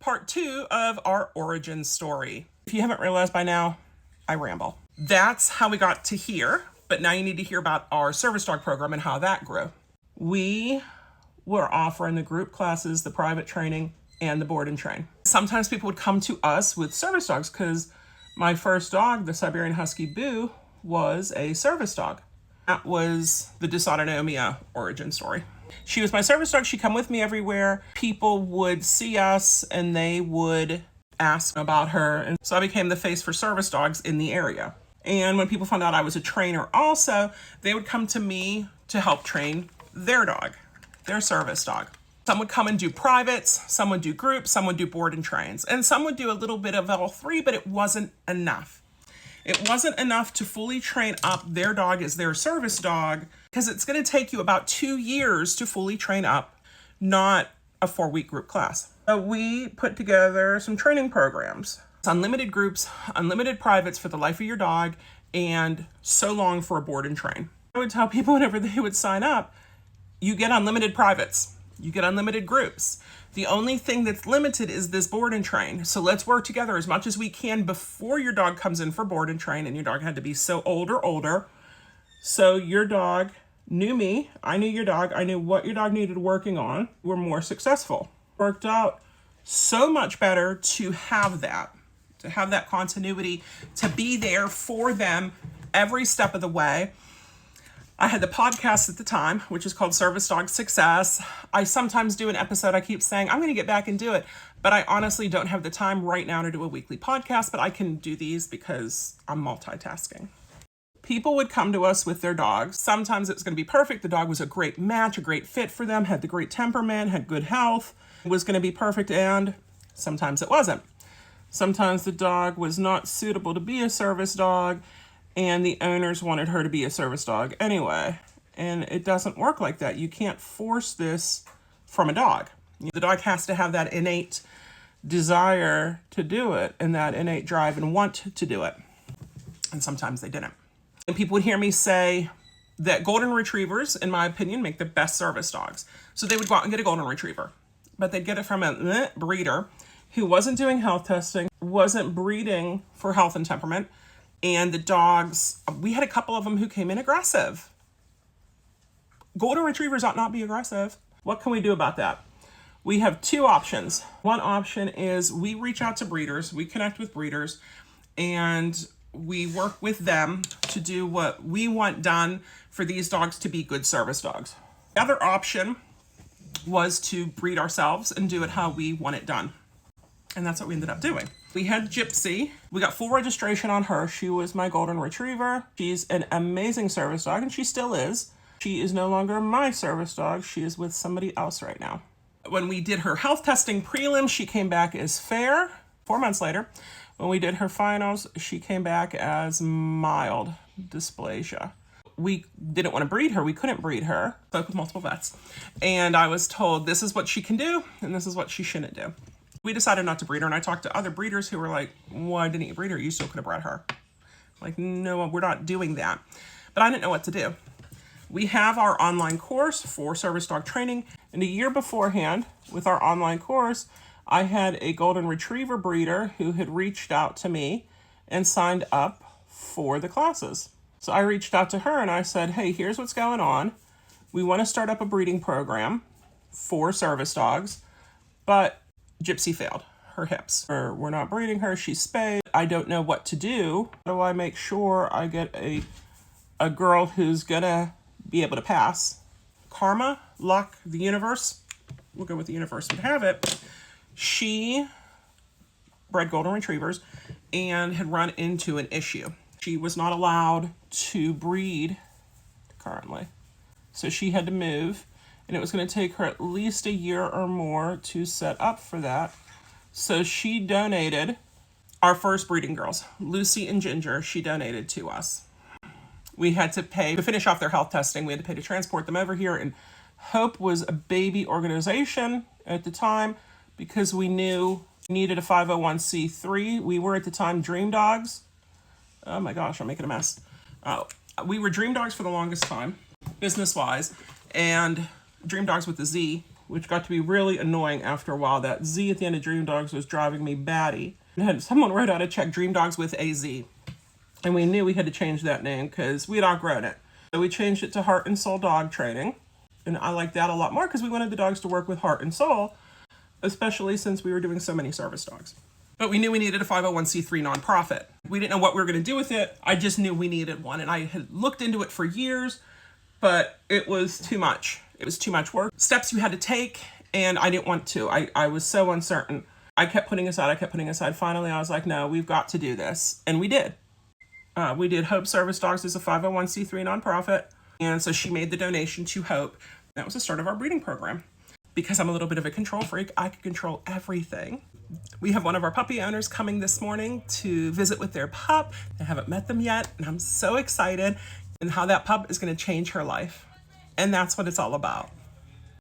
part 2 of our origin story. If you haven't realized by now, I ramble. That's how we got to here, but now you need to hear about our service dog program and how that grew. We were offering the group classes, the private training, and the board and train. Sometimes people would come to us with service dogs because my first dog, the Siberian Husky Boo, was a service dog. That was the dysautonomia origin story. She was my service dog. She'd come with me everywhere. People would see us and they would ask about her. And so I became the face for service dogs in the area. And when people found out I was a trainer also, they would come to me to help train their dog, their service dog. Some would come and do privates, some would do groups, some would do board and trains, and some would do a little bit of all three, but it wasn't enough. It wasn't enough to fully train up their dog as their service dog, because it's going to take you about 2 years to fully train up, not a 4-week group class. So we put together some training programs. It's unlimited groups, unlimited privates for the life of your dog, and so long for a board and train. I would tell people whenever they would sign up, you get unlimited privates. You get unlimited groups. The only thing that's limited is this board and train. So let's work together as much as we can before your dog comes in for board and train. And your dog had to be so older. So your dog knew me. I knew your dog. I knew what your dog needed working on. We're more successful. Worked out so much better to have that continuity, to be there for them every step of the way. I had the podcast at the time, which is called Service Dog Success. I sometimes do an episode. I keep saying, I'm going to get back and do it. But I honestly don't have the time right now to do a weekly podcast, but I can do these because I'm multitasking. People would come to us with their dogs. Sometimes it's going to be perfect. The dog was a great match, a great fit for them, had the great temperament, had good health, was going to be perfect, and sometimes it wasn't. Sometimes the dog was not suitable to be a service dog, and the owners wanted her to be a service dog anyway. And it doesn't work like that. You can't force this from a dog. The dog has to have that innate desire to do it and that innate drive and want to do it. And sometimes they didn't. And people would hear me say that golden retrievers, in my opinion, make the best service dogs. So they would go out and get a golden retriever, but they'd get it from a breeder who wasn't doing health testing, wasn't breeding for health and temperament. And the dogs, we had a couple of them who came in aggressive. Golden retrievers ought not be aggressive. What can we do about that? We have 2 options. One option is we reach out to breeders, we connect with breeders, and we work with them to do what we want done for these dogs to be good service dogs. The other option was to breed ourselves and do it how we want it done. And that's what we ended up doing. We had Gypsy. We got full registration on her. She was my golden retriever. She's an amazing service dog, and she still is. She is no longer my service dog. She is with somebody else right now. When we did her health testing prelims, she came back as fair. 4 months later, when we did her finals, she came back as mild dysplasia. We didn't want to breed her. We couldn't breed her. Spoke with multiple vets. And I was told this is what she can do, and this is what she shouldn't do. We decided not to breed her, and I talked to other breeders who were like, why didn't you breed her? You still could have bred her. Like, no, we're not doing that. But I didn't know what to do. We have our online course for service dog training, and a year beforehand, with our online course, I had a golden retriever breeder who had reached out to me and signed up for the classes. So I reached out to her and I said, hey, here's what's going on. We want to start up a breeding program for service dogs, but Gypsy failed her hips. We're not breeding her. She's spayed. I don't know what to do. How do I make sure I get a girl who's gonna be able to pass? Karma, luck, the universe. We'll go with the universe would have it. She bred golden retrievers and had run into an issue. She was not allowed to breed currently. So she had to move. And it was going to take her at least a year or more to set up for that. So she donated our first breeding girls, Lucy and Ginger, she donated to us. We had to pay to finish off their health testing. We had to pay to transport them over here. And Hope was a baby organization at the time because we knew we needed a 501c3. We were at the time Dream Dogs. Oh my gosh, I'm making a mess. We were Dream Dogs for the longest time, business-wise. And Dream Dogs with a Z which got to be really annoying after a while. That Z at the end of Dream Dogs was driving me batty. I had someone write out a check, Dream Dogs with a Z. And we knew we had to change that name because we had outgrown it. So we changed it to Heart and Soul Dog Training. And I like that a lot more because we wanted the dogs to work with heart and soul, especially since we were doing so many service dogs. But we knew we needed a 501c3 nonprofit. We didn't know what we were going to do with it. I just knew we needed one. And I had looked into it for years, but it was too much. It was too much work. Steps you had to take, and I didn't want to. I was so uncertain. I kept putting aside. Finally, I was like, no, we've got to do this. And we did. We did Hope Service Dogs as a 501c3 nonprofit. And so she made the donation to Hope. That was the start of our breeding program. Because I'm a little bit of a control freak, I can control everything. We have one of our puppy owners coming this morning to visit with their pup. I haven't met them yet, and I'm so excited and how that pup is going to change her life. And that's what it's all about.